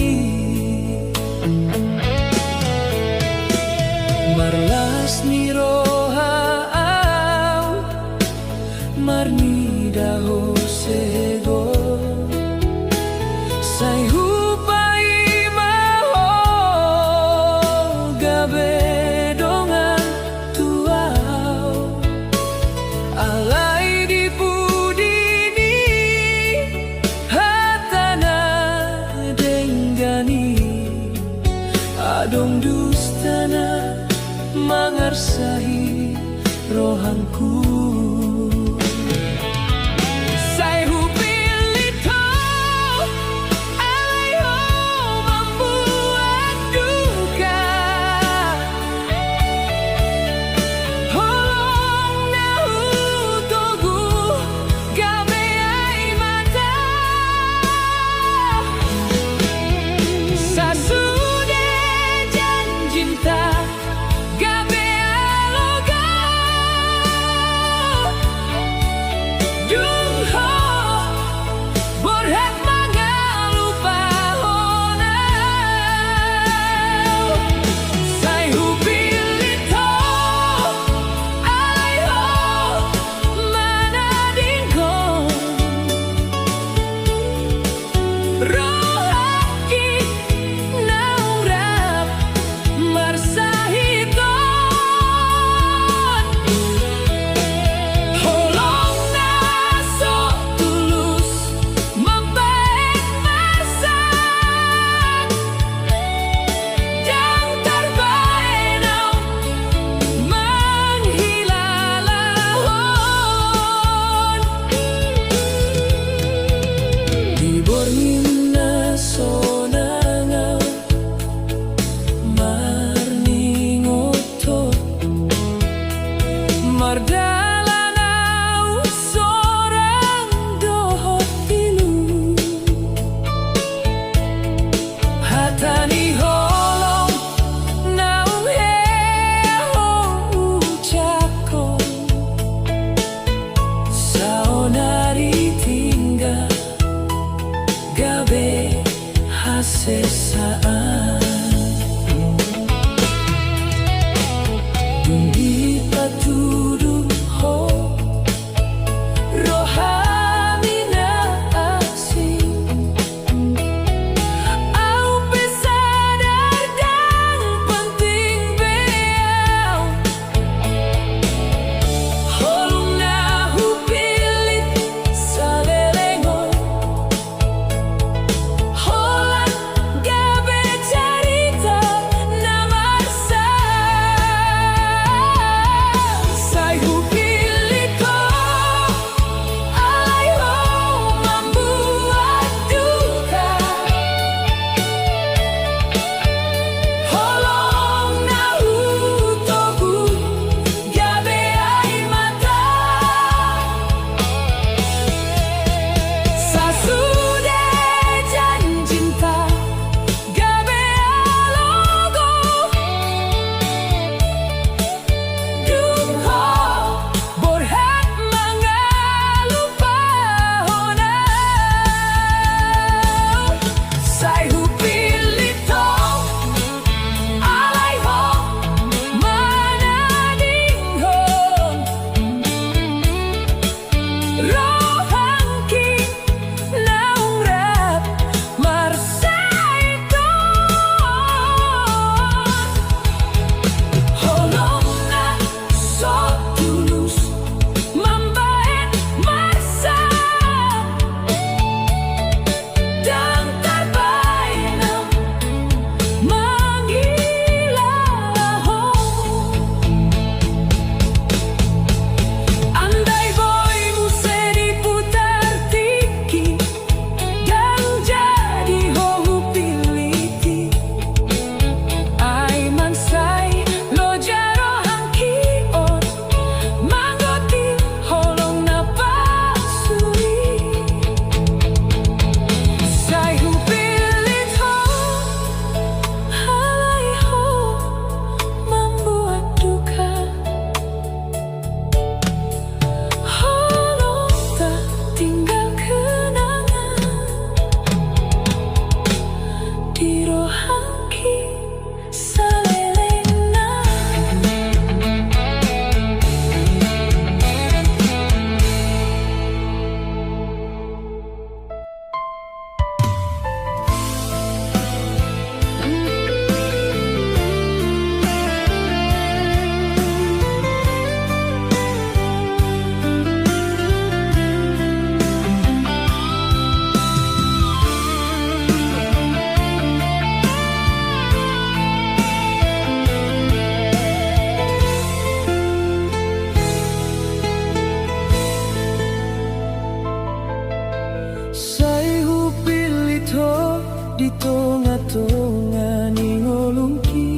[SPEAKER 2] di tonga-tonga ningolungki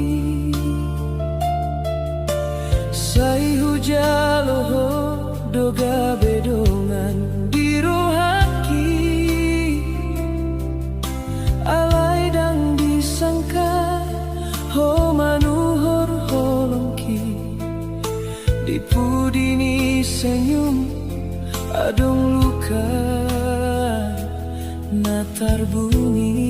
[SPEAKER 2] sai hujaloho doga bedongan dirohaki alai dang disangka ho manuhor holongki dipudini senyum adong luka natar bunyi